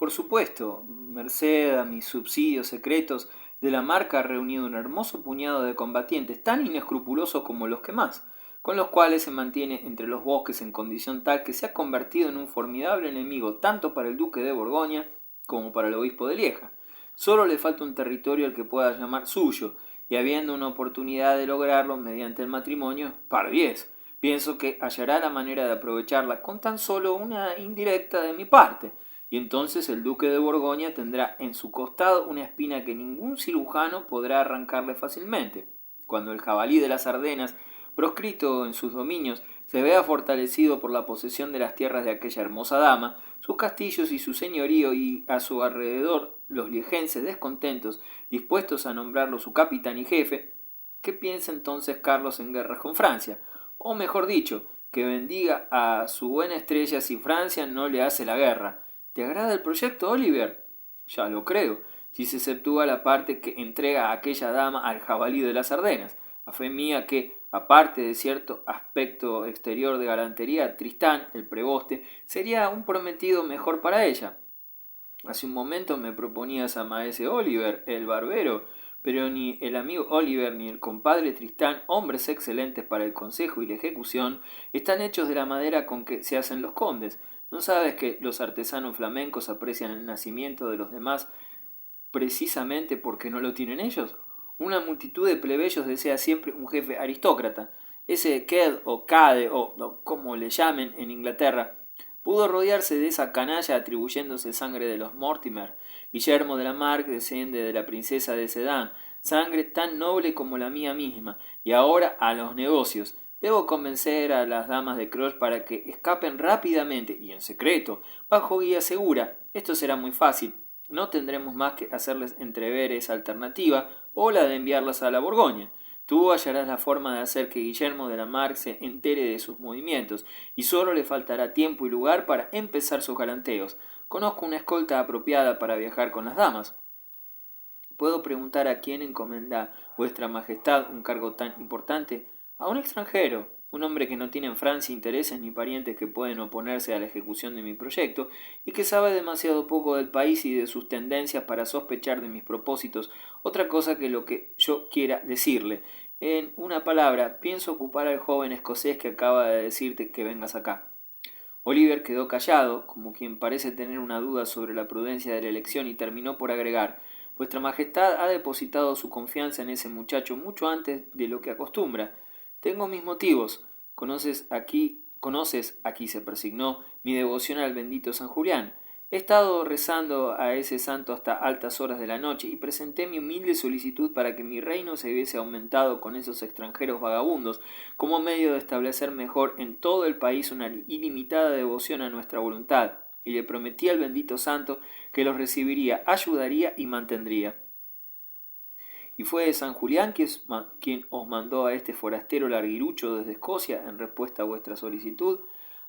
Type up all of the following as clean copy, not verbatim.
Por supuesto, merced a mis subsidios secretos, de la Marca ha reunido un hermoso puñado de combatientes tan inescrupulosos como los que más, con los cuales se mantiene entre los bosques en condición tal que se ha convertido en un formidable enemigo tanto para el duque de Borgoña como para el obispo de Lieja. Solo le falta un territorio al que pueda llamar suyo, y habiendo una oportunidad de lograrlo mediante el matrimonio, pardiez. Pienso que hallará la manera de aprovecharla con tan solo una indirecta de mi parte, y entonces el duque de Borgoña tendrá en su costado una espina que ningún cirujano podrá arrancarle fácilmente. Cuando el jabalí de las Ardenas, proscrito en sus dominios, se vea fortalecido por la posesión de las tierras de aquella hermosa dama, sus castillos y su señorío, y a su alrededor los liegenses descontentos, dispuestos a nombrarlo su capitán y jefe, ¿qué piensa entonces Carlos en guerras con Francia? O mejor dicho, que bendiga a su buena estrella si Francia no le hace la guerra. ¿Te agrada el proyecto, Oliver? Ya lo creo, si se exceptúa la parte que entrega a aquella dama al jabalí de las Ardenas. A fe mía que, aparte de cierto aspecto exterior de galantería, Tristán, el preboste, sería un prometido mejor para ella. Hace un momento me proponías a maese Oliver, el barbero, pero ni el amigo Oliver ni el compadre Tristán, hombres excelentes para el consejo y la ejecución, están hechos de la madera con que se hacen los condes. ¿No sabes que los artesanos flamencos aprecian el nacimiento de los demás precisamente porque no lo tienen ellos? Una multitud de plebeyos desea siempre un jefe aristócrata. Ese Ked o Cade o como le llamen en Inglaterra pudo rodearse de esa canalla atribuyéndose sangre de los Mortimer. Guillermo de la Marque desciende de la princesa de Sedan, sangre tan noble como la mía misma, y ahora a los negocios. Debo convencer a las damas de Croche para que escapen rápidamente y en secreto, bajo guía segura. Esto será muy fácil. No tendremos más que hacerles entrever esa alternativa o la de enviarlas a la Borgoña. Tú hallarás la forma de hacer que Guillermo de la Marque se entere de sus movimientos, y solo le faltará tiempo y lugar para empezar sus galanteos. Conozco una escolta apropiada para viajar con las damas. ¿Puedo preguntar a quién encomenda vuestra majestad un cargo tan importante? A un extranjero, un hombre que no tiene en Francia intereses ni parientes que pueden oponerse a la ejecución de mi proyecto, y que sabe demasiado poco del país y de sus tendencias para sospechar de mis propósitos otra cosa que lo que yo quiera decirle. En una palabra, pienso ocupar al joven escocés que acaba de decirte que vengas acá. Oliver quedó callado, como quien parece tener una duda sobre la prudencia de la elección, y terminó por agregar: Vuestra Majestad ha depositado su confianza en ese muchacho mucho antes de lo que acostumbra. Tengo mis motivos. Conoces, aquí se persignó, mi devoción al bendito San Julián. He estado rezando a ese santo hasta altas horas de la noche, y presenté mi humilde solicitud para que mi reino se viese aumentado con esos extranjeros vagabundos, como medio de establecer mejor en todo el país una ilimitada devoción a nuestra voluntad, y le prometí al bendito santo que los recibiría, ayudaría y mantendría. Y fue San Julián quien os mandó a este forastero larguirucho desde Escocia en respuesta a vuestra solicitud,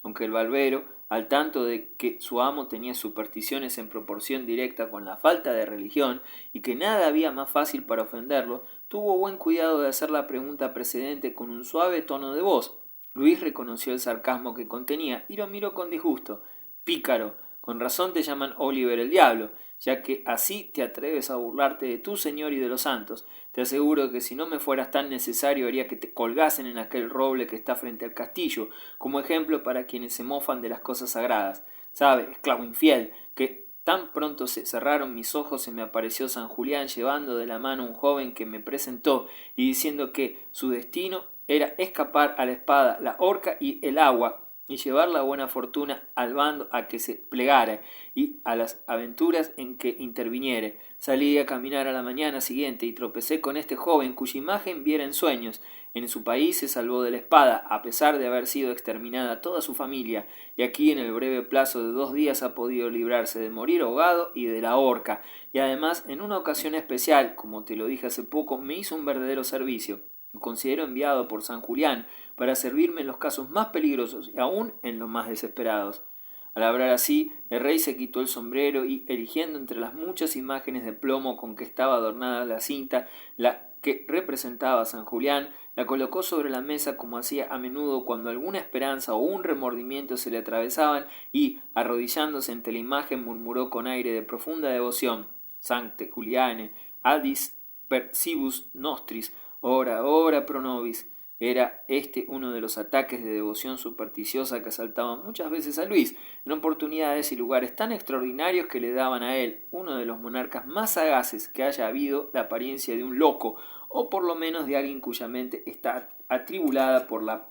aunque el barbero, al tanto de que su amo tenía supersticiones en proporción directa con la falta de religión y que nada había más fácil para ofenderlo, tuvo buen cuidado de hacer la pregunta precedente con un suave tono de voz. Luis reconoció el sarcasmo que contenía y lo miró con disgusto. Pícaro, con razón te llaman Oliver el Diablo, ya que así te atreves a burlarte de tu Señor y de los santos. Te aseguro que si no me fueras tan necesario haría que te colgasen en aquel roble que está frente al castillo, como ejemplo para quienes se mofan de las cosas sagradas. Sabe, esclavo infiel, que tan pronto se cerraron mis ojos se me apareció San Julián llevando de la mano a un joven que me presentó y diciendo que su destino era escapar a la espada, la horca y el agua, y llevar la buena fortuna al bando a que se plegare y a las aventuras en que interviniere. Salí a caminar a la mañana siguiente y tropecé con este joven cuya imagen viera en sueños. En su país se salvó de la espada, a pesar de haber sido exterminada toda su familia, y aquí en el breve plazo de 2 días ha podido librarse de morir ahogado y de la horca, y además en una ocasión especial, como te lo dije hace poco, me hizo un verdadero servicio. Lo considero enviado por San Julián para servirme en los casos más peligrosos y aun en los más desesperados. Al hablar así, el rey se quitó el sombrero y, eligiendo entre las muchas imágenes de plomo con que estaba adornada la cinta, la que representaba a San Julián, La colocó sobre la mesa como hacía a menudo cuando alguna esperanza o un remordimiento se le atravesaban y, arrodillándose ante la imagen, murmuró con aire de profunda devoción: Sancte Juliane, adis per sibus nostris, ora, ora pro nobis. Era este uno de los ataques de devoción supersticiosa que asaltaban muchas veces a Luis, en oportunidades y lugares tan extraordinarios que le daban a él, uno de los monarcas más sagaces que haya habido, la apariencia de un loco, o por lo menos de alguien cuya mente está atribulada por la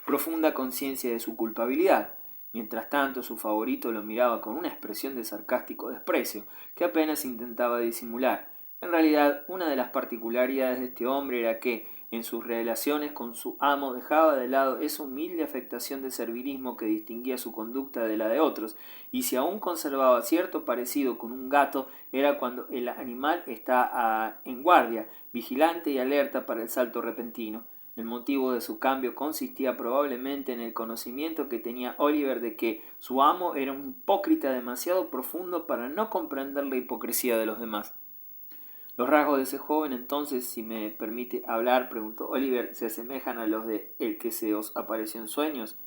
profunda conciencia de su culpabilidad. Mientras tanto, su favorito lo miraba con una expresión de sarcástico desprecio, que apenas intentaba disimular. En realidad, una de las particularidades de este hombre era que, en sus relaciones con su amo, dejaba de lado esa humilde afectación de servilismo que distinguía su conducta de la de otros, y si aún conservaba cierto parecido con un gato, era cuando el animal está en guardia, vigilante y alerta para el salto repentino. El motivo de su cambio consistía probablemente en el conocimiento que tenía Oliver de que su amo era un hipócrita demasiado profundo para no comprender la hipocresía de los demás. Los rasgos de ese joven, entonces, si me permite hablar, preguntó Oliver, ¿se asemejan a los de el que se os apareció en sueños?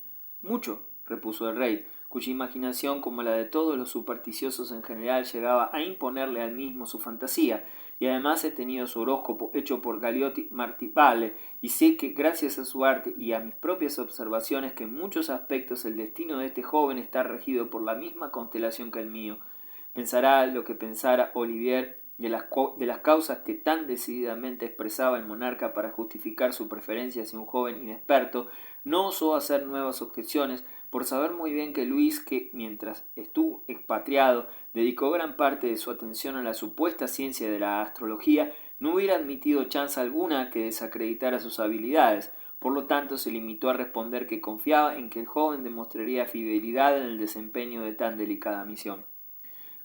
Mucho, repuso el rey, cuya imaginación, como la de todos los supersticiosos en general, llegaba a imponerle al mismo su fantasía, y además he tenido su horóscopo hecho por Galiotti Martipale, y sé que, gracias a su arte y a mis propias observaciones, que en muchos aspectos el destino de este joven está regido por la misma constelación que el mío. Pensará lo que pensara Olivier de las causas que tan decididamente expresaba el monarca para justificar su preferencia hacia un joven inexperto, no osó hacer nuevas objeciones, por saber muy bien que Luis, que mientras estuvo expatriado dedicó gran parte de su atención a la supuesta ciencia de la astrología, no hubiera admitido chance alguna que desacreditara sus habilidades. Por lo tanto, se limitó a responder que confiaba en que el joven demostraría fidelidad en el desempeño de tan delicada misión.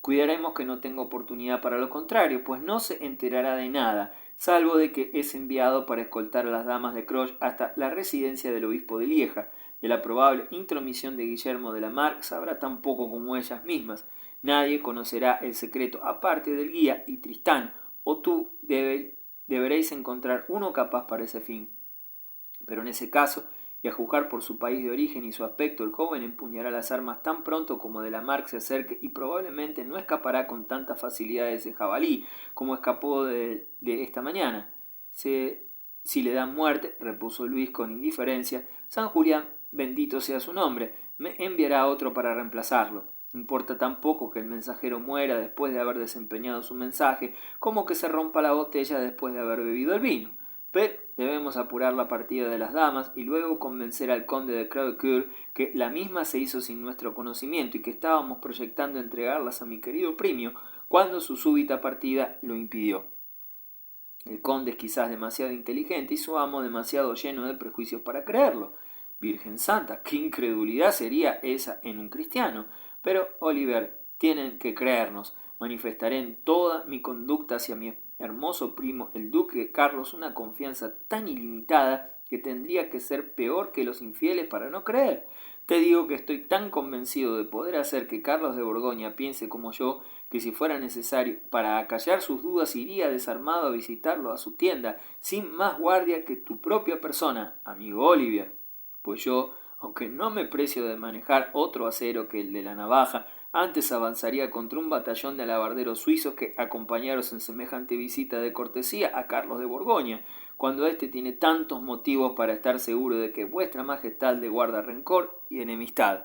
Cuidaremos que no tenga oportunidad para lo contrario, pues no se enterará de nada, salvo de que es enviado para escoltar a las damas de Croix hasta la residencia del obispo de Lieja. De la probable intromisión de Guillermo de la Marck sabrá tan poco como ellas mismas. Nadie conocerá el secreto aparte del guía y Tristán, o tú deberéis encontrar uno capaz para ese fin. Pero en ese caso, y a juzgar por su país de origen y su aspecto, el joven empuñará las armas tan pronto como de la Marck se acerque y probablemente no escapará con tanta facilidad de ese jabalí como escapó de esta mañana. Si le dan muerte, repuso Luis con indiferencia, San Julián, bendito sea su nombre, me enviará otro para reemplazarlo. Importa tan poco que el mensajero muera después de haber desempeñado su mensaje, como que se rompa la botella después de haber bebido el vino. Pero debemos apurar la partida de las damas y luego convencer al conde de Crevecoeur que la misma se hizo sin nuestro conocimiento y que estábamos proyectando entregarlas a mi querido Primio cuando su súbita partida lo impidió. El conde es quizás demasiado inteligente y su amo demasiado lleno de prejuicios para creerlo. Virgen Santa, qué incredulidad sería esa en un cristiano. Pero, Oliver, tienen que creernos. Manifestaré en toda mi conducta hacia mi hermoso primo, el duque Carlos, una confianza tan ilimitada que tendría que ser peor que los infieles para no creer. Te digo que estoy tan convencido de poder hacer que Carlos de Borgoña piense como yo, que si fuera necesario para acallar sus dudas iría desarmado a visitarlo a su tienda, sin más guardia que tu propia persona, amigo Olivier. Pues yo, aunque no me precio de manejar otro acero que el de la navaja, antes avanzaría contra un batallón de alabarderos suizos que acompañaros en semejante visita de cortesía a Carlos de Borgoña, cuando éste tiene tantos motivos para estar seguro de que vuestra majestad le guarda rencor y enemistad.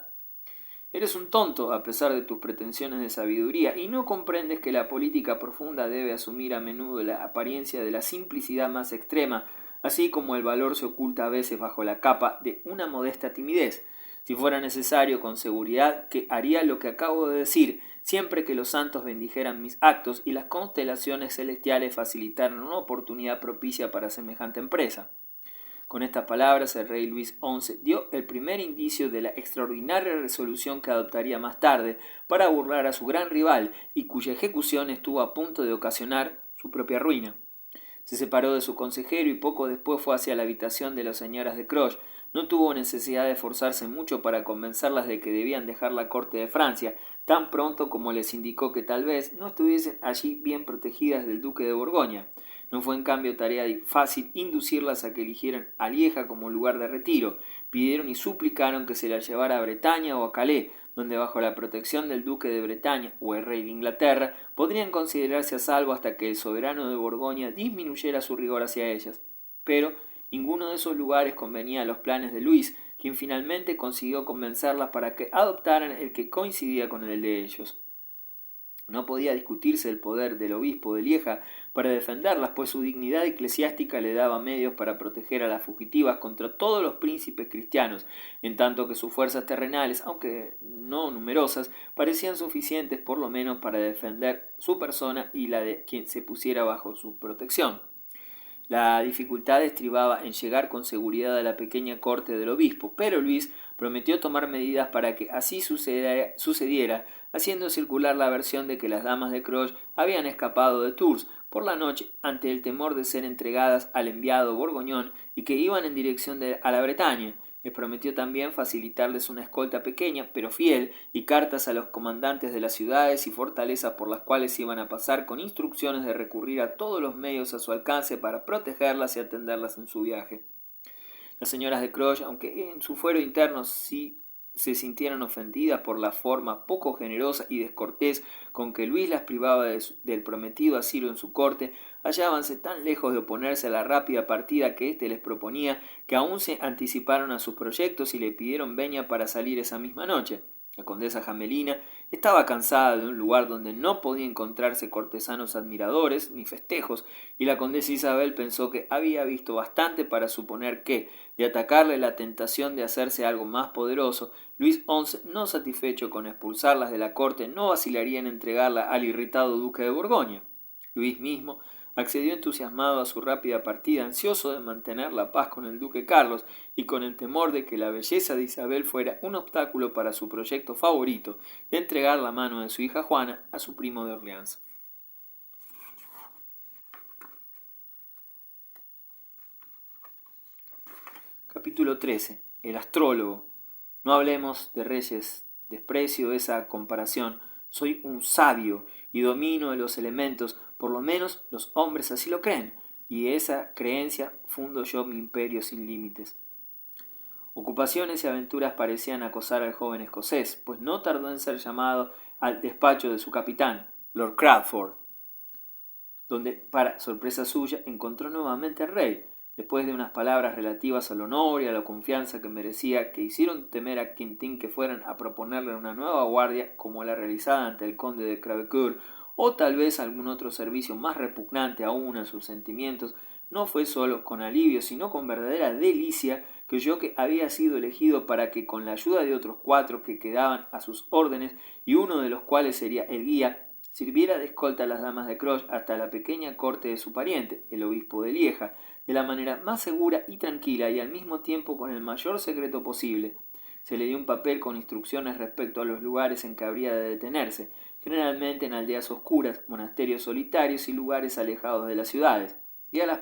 Eres un tonto a pesar de tus pretensiones de sabiduría y no comprendes que la política profunda debe asumir a menudo la apariencia de la simplicidad más extrema, así como el valor se oculta a veces bajo la capa de una modesta timidez. Si fuera necesario, con seguridad que haría lo que acabo de decir, siempre que los santos bendijeran mis actos y las constelaciones celestiales facilitaran una oportunidad propicia para semejante empresa. Con estas palabras el rey Luis XI dio el primer indicio de la extraordinaria resolución que adoptaría más tarde para burlar a su gran rival y cuya ejecución estuvo a punto de ocasionar su propia ruina. Se separó de su consejero y poco después fue hacia la habitación de las señoras de Croix. No tuvo necesidad de esforzarse mucho para convencerlas de que debían dejar la corte de Francia, tan pronto como les indicó que tal vez no estuviesen allí bien protegidas del duque de Borgoña. No fue en cambio tarea fácil inducirlas a que eligieran a Lieja como lugar de retiro. Pidieron y suplicaron que se la llevara a Bretaña o a Calais, donde bajo la protección del duque de Bretaña o el rey de Inglaterra podrían considerarse a salvo hasta que el soberano de Borgoña disminuyera su rigor hacia ellas. Pero ninguno de esos lugares convenía a los planes de Luis, quien finalmente consiguió convencerlas para que adoptaran el que coincidía con el de ellos. No podía discutirse el poder del obispo de Lieja para defenderlas, pues su dignidad eclesiástica le daba medios para proteger a las fugitivas contra todos los príncipes cristianos, en tanto que sus fuerzas terrenales, aunque no numerosas, parecían suficientes por lo menos para defender su persona y la de quien se pusiera bajo su protección. La dificultad estribaba en llegar con seguridad a la pequeña corte del obispo, pero Luis prometió tomar medidas para que así sucediera, haciendo circular la versión de que las damas de Croix habían escapado de Tours por la noche ante el temor de ser entregadas al enviado borgoñón y que iban en dirección a la Bretaña. Les prometió también facilitarles una escolta pequeña pero fiel y cartas a los comandantes de las ciudades y fortalezas por las cuales iban a pasar, con instrucciones de recurrir a todos los medios a su alcance para protegerlas y atenderlas en su viaje. Las señoras de Croix, aunque en su fuero interno sí se sintieron ofendidas por la forma poco generosa y descortés con que Luis las privaba del prometido asilo en su corte, hallábanse tan lejos de oponerse a la rápida partida que éste les proponía, que aún se anticiparon a sus proyectos y le pidieron venia para salir esa misma noche. La condesa Jamelina estaba cansada de un lugar donde no podía encontrarse cortesanos admiradores ni festejos, y la condesa Isabel pensó que había visto bastante para suponer que, de atacarle la tentación de hacerse algo más poderoso, Luis XI, no satisfecho con expulsarlas de la corte, no vacilaría en entregarla al irritado duque de Borgoña. Luis mismo accedió entusiasmado a su rápida partida, ansioso de mantener la paz con el duque Carlos y con el temor de que la belleza de Isabel fuera un obstáculo para su proyecto favorito de entregar la mano de su hija Juana a su primo de Orleans. Capítulo 13. El astrólogo. No hablemos de reyes, desprecio esa comparación. Soy un sabio y domino de los elementos, por lo menos los hombres así lo creen, y de esa creencia fundo yo mi imperio sin límites. Ocupaciones y aventuras parecían acosar al joven escocés, pues no tardó en ser llamado al despacho de su capitán, Lord Crawford, donde, para sorpresa suya, encontró nuevamente al rey, después de unas palabras relativas al honor y a la confianza que merecía, que hicieron temer a Quintín que fueran a proponerle una nueva guardia como la realizada ante el conde de Crevecoeur, o tal vez algún otro servicio más repugnante aún a sus sentimientos. No fue solo con alivio, sino con verdadera delicia, que oyó que había sido elegido para que, con la ayuda de otros 4 que quedaban a sus órdenes, y uno de los cuales sería el guía, sirviera de escolta a las damas de Croix hasta la pequeña corte de su pariente, el obispo de Lieja, de la manera más segura y tranquila y al mismo tiempo con el mayor secreto posible. Se le dio un papel con instrucciones respecto a los lugares en que habría de detenerse, generalmente en aldeas oscuras, monasterios solitarios y lugares alejados de las ciudades, y a las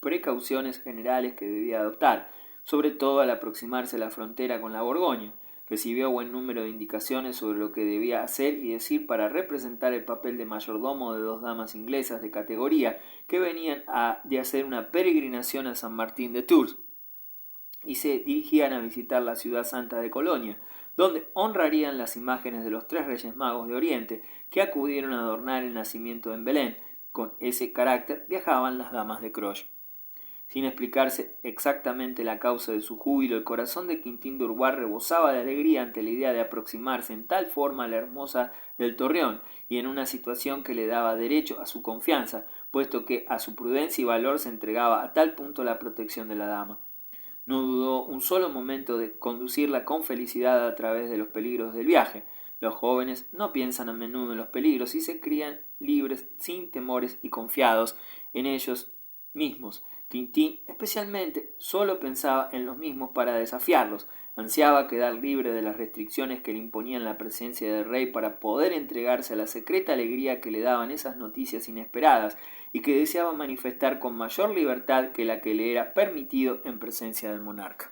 precauciones generales que debía adoptar, sobre todo al aproximarse a la frontera con la Borgoña. Recibió buen número de indicaciones sobre lo que debía hacer y decir para representar el papel de mayordomo de 2 damas inglesas de categoría que venían de hacer una peregrinación a San Martín de Tours y se dirigían a visitar la ciudad santa de Colonia, donde honrarían las imágenes de los 3 reyes magos de Oriente que acudieron a adornar el nacimiento en Belén. Con ese carácter viajaban las damas de Croix. Sin explicarse exactamente la causa de su júbilo, el corazón de Quintín de Urbar rebosaba de alegría ante la idea de aproximarse en tal forma a la hermosa del Torreón, y en una situación que le daba derecho a su confianza, puesto que a su prudencia y valor se entregaba a tal punto la protección de la dama. No dudó un solo momento de conducirla con felicidad a través de los peligros del viaje. Los jóvenes no piensan a menudo en los peligros y se crían libres, sin temores y confiados en ellos mismos. Quintín, especialmente, solo pensaba en los mismos para desafiarlos. Ansiaba quedar libre de las restricciones que le imponían la presencia del rey para poder entregarse a la secreta alegría que le daban esas noticias inesperadas y que deseaba manifestar con mayor libertad que la que le era permitido en presencia del monarca.